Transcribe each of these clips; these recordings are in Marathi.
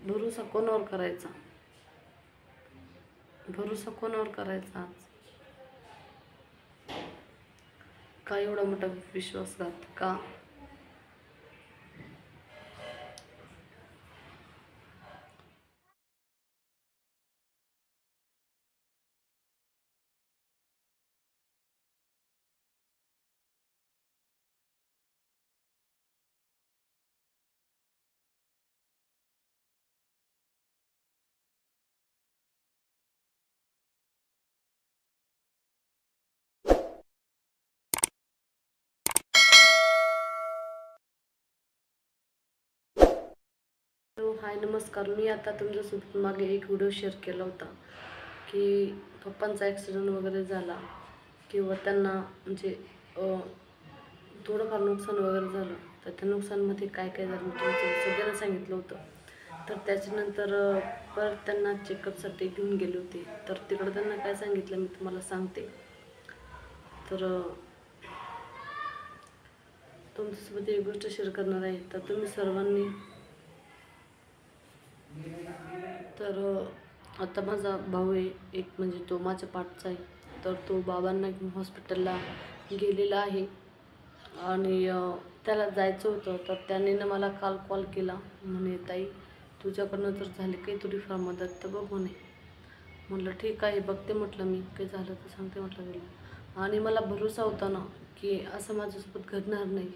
भरोसा कोणावर करायचा? भरोसा कोणावर करायचा आज? का एवढा मोठा विश्वासघात का? हॅलो, हाय, नमस्कार. मी आता तुमच्यासोबत मागे एक व्हिडिओ शेअर केला होता की पप्पांचा ॲक्सिडेंट वगैरे झाला किंवा त्यांना म्हणजे थोडंफार नुकसान वगैरे झालं, तर त्या नुकसानमध्ये काय काय झालं मी तुमचं सगळ्यांना सांगितलं होतं. तर त्याच्यानंतर परत त्यांना चेकअपसाठी घेऊन गेले होते. तर तिकडं त्यांना काय सांगितलं मी तुम्हाला सांगते. तर तुमच्यासोबत एक गोष्ट शेअर करणार आहे. तर तुम्ही सर्वांनी तर आता माझा भाऊ आहे एक, म्हणजे तो माझ्या पाठचा आहे. तर तो बाबांना घेऊन हॉस्पिटलला गेलेला आहे आणि त्याला जायचं होतं. तर त्याने ना मला काल कॉल केला, म्हणे ताई तुझ्याकडनं जर झाली काही थोडीफार मदत तर बघ म्हणे. म्हटलं ठीक आहे, बघते म्हटलं, मी काही झालं तर सांगते म्हटलं गेलं. आणि मला भरोसा होता ना की असं माझ्यासोबत घडणार नाही.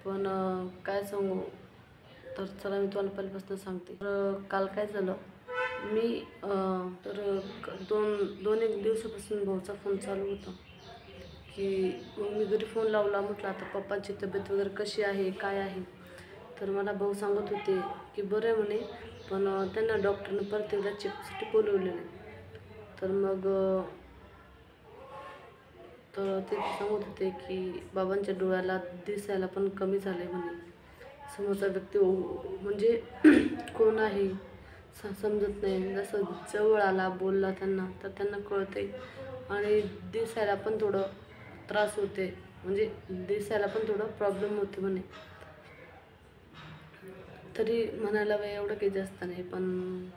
पण काय सांगू, तर चला मी तुम्हाला पहिल्यापासून सांगते. तर काल काय झालं, मी तर दोन एक दिवसापासून भाऊचा फोन चालू होता की मग मी घरी फोन लावला. म्हटलं आता पप्पांची तब्येत वगैरे कशी आहे, काय आहे. तर मला भाऊ सांगत होते की बरं आहे म्हणे, पण त्यांना डॉक्टरने परत एकदा चेकअपसाठी बोलवलेलं. तर मग तर ते सांगत होते की बाबांच्या डोळ्याला दिसायला पण कमी झाले म्हणे. समोरचा व्यक्ती म्हणजे कोण आहे समजत नाही. जसं जवळ आला बोलला त्यांना तर त्यांना कळते आणि दिसायला पण थोडं त्रास होते, म्हणजे दिसायला पण थोडं प्रॉब्लेम होते म्हणे. तरी म्हणायला वय एवढं काही जास्त नाही, पण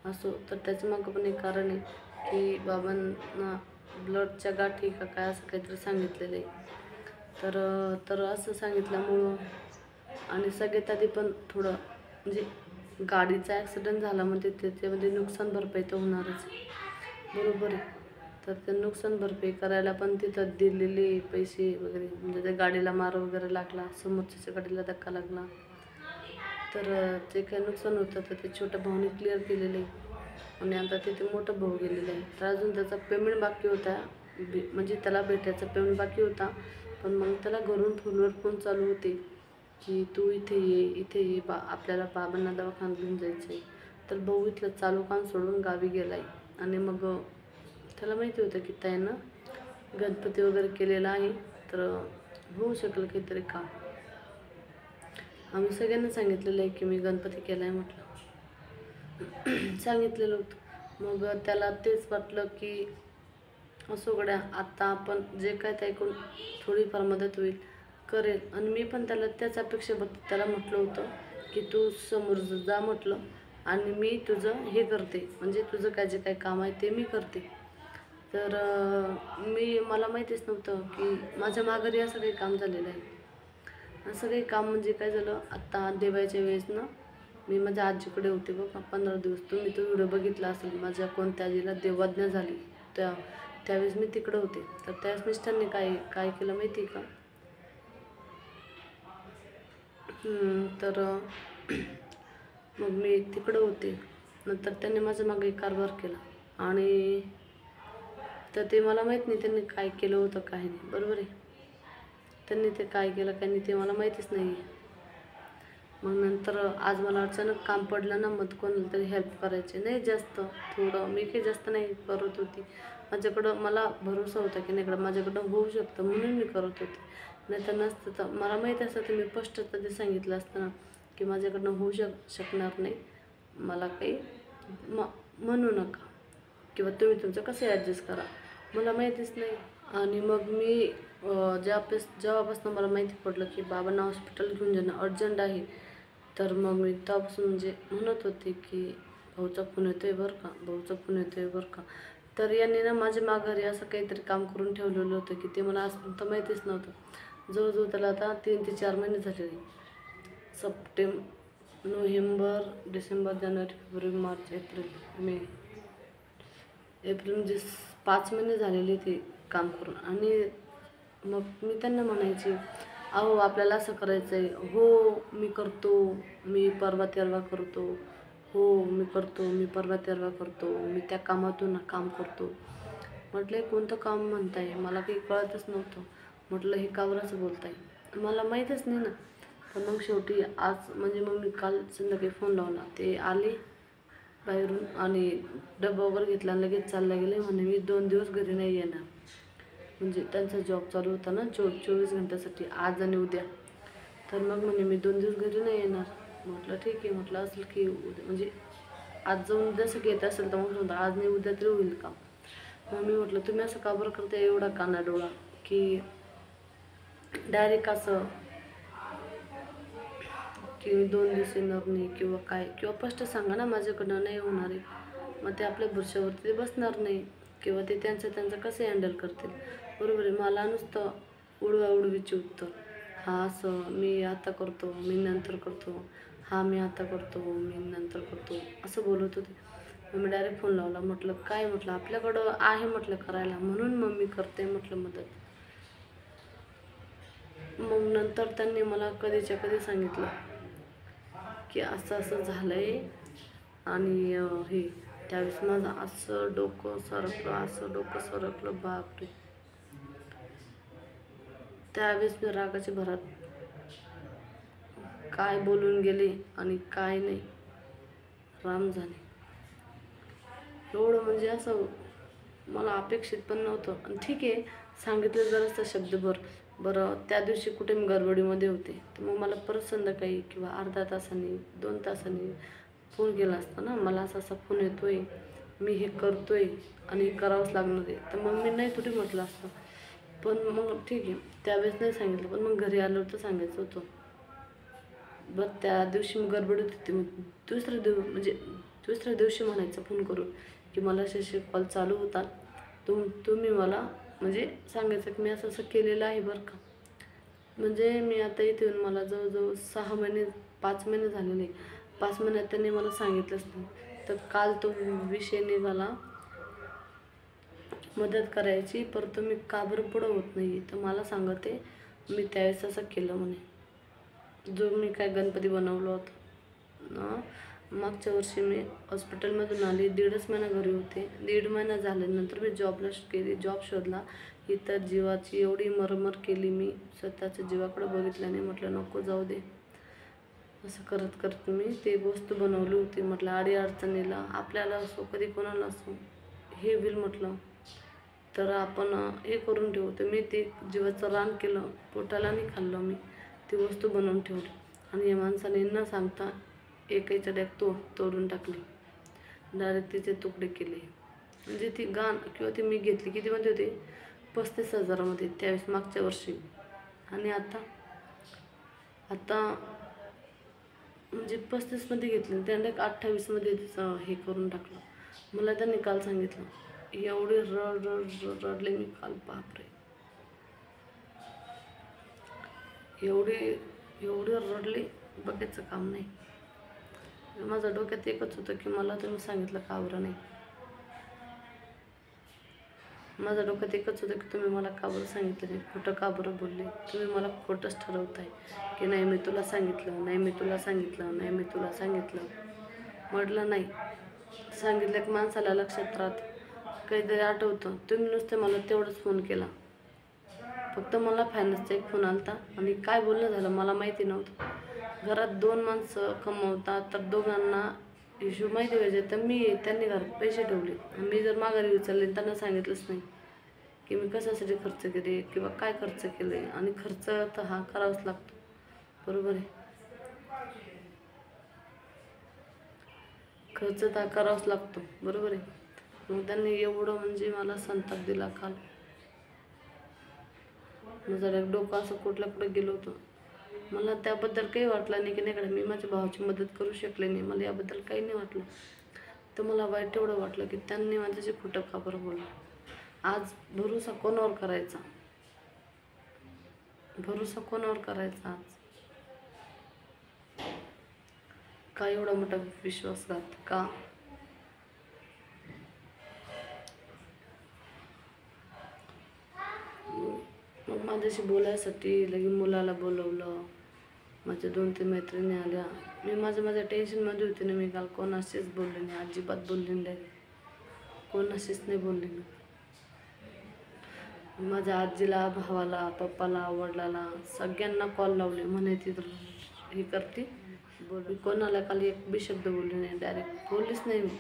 असो. तर त्याच्यामागं पण एक कारण आहे की बाबांना ब्लडच्या गाठी का काय असं काहीतरी सांगितलेलं आहे. तर असं सांगितल्यामुळं आणि सगळ्यात आधी पण थोडं म्हणजे गाडीचा ॲक्सिडेंट झाला म्हणजे त्याच्यामध्ये नुकसान भरपाई तर होणारच, बरोबर आहे. तर ते नुकसान भरपाई करायला पण तिथं दिलेले पैसे वगैरे, म्हणजे त्या गाडीला मार वगैरे लागला, समोरच्या गाडीला धक्का लागला, तर ते काय नुकसान होतं तर ते छोट्या भाऊने क्लिअर केलेलं आहे. आणि आता तिथे मोठा भाऊ गेलेला आहे. तर अजून त्याचा पेमेंट बाकी होता, म्हणजे त्याला भेटायचा पेमेंट बाकी होता. पण मग त्याला घरून फोनवर फोन चालू होते की तू इथे ये, इथे ये, आपल्याला बाबांना दवाखान्यात घेऊन जायचं आहे. तर भाऊ इथलं चालू काम सोडून गावी गेला आहे. आणि मग त्याला माहिती होतं की त्यानं गणपती वगैरे केलेला आहे, तर होऊ शकेल काहीतरी काम. आम्ही सगळ्यांना सांगितलेलं आहे की मी गणपती केला आहे म्हटलं, सांगितलेलं होतं. मग त्याला तेच वाटलं की असो गड्या, आता आपण जे काय ते ऐकून थोडीफार मदत होईल करेल. आणि मी पण त्याला त्याच अपेक्षा बघते. त्याला म्हटलं होतं की तू समोर जा म्हटलं, आणि मी तुझं हे करते, म्हणजे तुझं काय जे काय काम आहे ते मी करते. तर मला माहितीच नव्हतं की माझ्या माघारी असं काही काम झालेलं आहे. असं काही काम म्हणजे काय झालं, आत्ता दिवाळीच्या वेळेस ना मी माझ्या आजीकडे होते बघा 15 दिवस. तुम्ही तो व्हिडिओ बघितला असेल, माझ्या कोणत्या आजीला देवज्ञा झाली त्यावेळेस मी तिकडं होते. तर त्यावेळेस मिस्टरने काय काय केलं माहिती आहे का, तर मग मी तिकडं होते. नंतर त्यांनी माझ्या मागे कारभार केला आणि तर ते मला माहीत नाही त्यांनी काय केलं होतं काय नाही, बरोबर आहे. त्यांनी ते काय केलं काय नाही ते मला माहितीच नाही. मग नंतर आज मला अचानक काम पडलं ना, मग कोणाला तरी हेल्प करायचे, नाही जास्त थोडं, मी काही जास्त नाही करत होती. माझ्याकडं मला भरोसा होता की नाही माझ्याकडं होऊ शकतं म्हणून मी करत होते. नाही तर नसतं तर मला माहिती असतं तर मी स्पष्टता ते सांगितलं असतं ना की माझ्याकडनं होऊ शकणार नाही, मला काही म्हणू नका किंवा तुम्ही तुमचं कसं ॲडजस्ट करा, मला माहितीच नाही. आणि मग मी जेव्हापासून मला माहिती पडलं की बाबांना हॉस्पिटल घेऊन जाणं अर्जंट आहे, तर मग मी तेव्हापासून म्हणजे म्हणत होते की भाऊचा फोन येतोय बरं का, भाऊचा फोन येतोय बरं का. तर यांनी ना माझ्या माघारी असं काहीतरी काम करून ठेवलेलं होतं की ते मला आजपर्यंत माहितीच नव्हतं. जवळजवळ त्याला आता 3 ते 4 महिने झालेले. नोव्हेंबर, डिसेंबर, जानेवारी, फेब्रुवारी, मार्च, एप्रिल, मे, एप्रिल म्हणजे 5 महिने झालेले ते काम करून. आणि मग मी त्यांना म्हणायची, अहो आपल्याला असं करायचं आहे. हो मी करतो, मी परवा तेरवा करतो. हो मी करतो, मी परवा तेरवा करतो. मी त्या कामातून काम करतो. म्हटलं हे कोणतं काम म्हणताय, मला काही कळतच नव्हतं. म्हटलं हे का बरं असं बोलताय, मला माहीतच नाही ना. पण मग शेवटी आज म्हणजे मग मी काल संध्याकाळी फोन लावला. ते आले बाहेरून आणि डबा वगैरे घेतला आणि लगेच चालला गेले. म्हणे मी 2 दिवस घरी नाही येणार. म्हणजे त्यांचा जॉब चालू होता ना 24 घंट्यासाठी, आज आणि उद्या. तर मग म्हणे मी 2 दिवस घरी नाही येणार. म्हटलं ठीक आहे. म्हटलं असेल की उद्या म्हणजे आज जाऊन उद्या सगळं येत असेल तर मग म्हणतो आज नाही उद्या तरी होईल का. मग मी म्हटलं तुम्ही असं का बरं करता एवढा कानाडोळा की डायरेक्ट असं की मी 2 दिवस येणार नाही किंवा काय, किंवा स्पष्ट सांगा ना माझ्याकडनं नाही होणार आहे. मग ते आपल्या बुरशावरती ते बसणार नाही किंवा ते त्यांचं कसं हँडल करतील. बरोबर आहे. मला नुसतं उडवाउडवीचे उत्तर, हा असं मी आता करतो, मी नंतर करतो, हा मी आता करतो, मी नंतर करतो, असं बोलत होते. मग मी डायरेक्ट फोन लावला. म्हटलं काय, म्हटलं आपल्याकडं आहे म्हटलं करायला म्हणून मग मी करते म्हटलं मदत. मग नंतर त्यांनी मला कधीच्या कधी सांगितलं की असं असं झालं आहे. आणि हे त्यावेळेस माझं असं डोकं सरकलं बापरे. त्यावेळेस मी रागाच्या भरात काय बोलून गेले आणि काय नाही राम झाले. एवढं म्हणजे असं मला अपेक्षित पण नव्हतं. आणि ठीक आहे सांगितलं जरासं शब्दभर. बरं त्या दिवशी कुठे मी गडबडीमध्ये होते तर मग मला परत संध्याकाळी किंवा अर्धा तासांनी 2 तासांनी फोन केला असता ना, मला असा असा फोन येतोय, मी हे करतोय आणि हे करावंच लागणार आहे. तर मग मी नाही थोडी म्हटलं असतं. पण मग ठीक आहे त्यावेळेस नाही सांगितलं. पण मग घरी आल्यावर तर सांगायचं होतं. बरं त्या दिवशी मी गडबडीत होते. मग दुसऱ्या दिवशी म्हणायचं फोन करून की मला असे कॉल चालू होतात. तुम्ही मला म्हणजे सांगायचं की मी असं असं केलेलं आहे बरं का. म्हणजे मी आता इथे येऊन मला जवळजवळ 6 महिने 5 महिने झालेले. 5 महिन्यात त्यांनी मला सांगितलंच नाही. तर काल तो विषय निघाला मदत करायची, परत मी का बरं पुढं होत नाही. तर मला सांगते मी त्यावेळेस असं केलं म्हणे. जो मी काय गणपती बनवलं होतं ना, मागच्या वर्षी मी हॉस्पिटलमधून आली, 1.5 महिना घरी होते. 1.5 महिना झाल्यानंतर मी जॉब शोधला. इतर जीवाची एवढी मरमर केली मी, स्वतःच्या जीवाकडे बघितलं नाही. म्हटलं नको जाऊ दे. असं करत करत मी ते वस्तू बनवली होती. म्हटलं अडीअडचणीला आपल्याला असो कधी कोणाला असो हे होईल म्हटलं तर आपण हे करून ठेवू. तर मी ते जीवाचं रान केलं, पोटाला नाही खाल्लं. मी ती वस्तू बनवून ठेवली आणि या माणसाने न सांगता एकाच्या डॅक तोडून टाकली. डायरेक्ट तिचे तुकडे केले. म्हणजे ती गाण किंवा ती मी घेतली कितीमध्ये होती, 35,000मध्ये त्यावेळेस मागच्या वर्षी. आणि आता म्हणजे 35मध्ये घेतली, त्याने 28मध्ये तिचं हे करून टाकलं. मला त्यांनी काल सांगितलं. एवढे रडले मी काल बापरे. एवढे रडले बघायचं काम नाही. माझ्या डोक्यात एकच होतं की मला तुम्ही सांगितलं का बरं नाही. माझ्या डोक्यात एकच होतं की तुम्ही मला का बरं सांगितलं नाही, खोटं का बरं बोलले. तुम्ही मला खोटंच ठरवताय की नाही मी तुला सांगितलं, नाही मी तुला सांगितलं, नाही मी तुला सांगितलं. म्हटलं नाही, सांगितलं की माणसाला लक्षात राहतं, काहीतरी आठवतं. तुम्ही नुसते मला तेवढंच फोन केला. फक्त मला फायनान्सचा एक फोन आला होता आणि काय बोलणं झालं मला माहिती नव्हतं. घरात 2 माणसं कमवतात तर दोघांना हिशोब माहिती पाहिजे. तर त्यांनी घरात पैसे ठेवले. मी जर माघारी उचलले त्यांना सांगितलंच नाही की मी कशासाठी खर्च केले किंवा काय खर्च केले. आणि खर्च तर हा करावाच लागतो, बरोबर आहे. खर्च तर करावाच लागतो, बरोबर आहे. मग त्यांनी एवढं म्हणजे मला संताप दिला काल. माझं डोकं असं कुठल्या कुठे गेलं होतं. मला त्याबद्दल काही वाटलं नाही की नाही का मी माझ्या भावाची मदत करू शकले नाही, मला याबद्दल काही नाही वाटलं. तर मला वाईट एवढं वाटलं की त्यांनी माझ्याशी खोटं का बरं बोललं. आज भरोसा कोणावर करायचा, भरोसा कोणावर करायचा आज? का एवढा मोठा विश्वासघात का? मग माझ्याशी बोलायसाठी लगे मुलाला बोलवलं, माझ्या 2-3 मैत्रिणी आल्या. मी माझ्या टेन्शनमध्ये होते ना, मी काल कोणाशीच बोलले नाही, अजिबात बोलले नाही, कोणाशीच नाही बोलले मी. माझ्या आजीला, भावाला, पप्पाला, वडिलाला सगळ्यांना कॉल लावले, म्हणे ती हे करते बोल. कोणाला काल एक बी शब्द बोलले नाही, डायरेक्ट बोललीच नाही मी.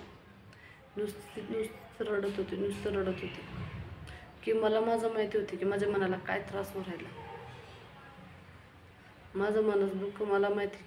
नुसतं रडत होते, नुसतं रडत होते की मला माझं माहिती होते की माझ्या मनाला काय त्रास होऊ राहिला. माझं मनच दुःख मला माहिती.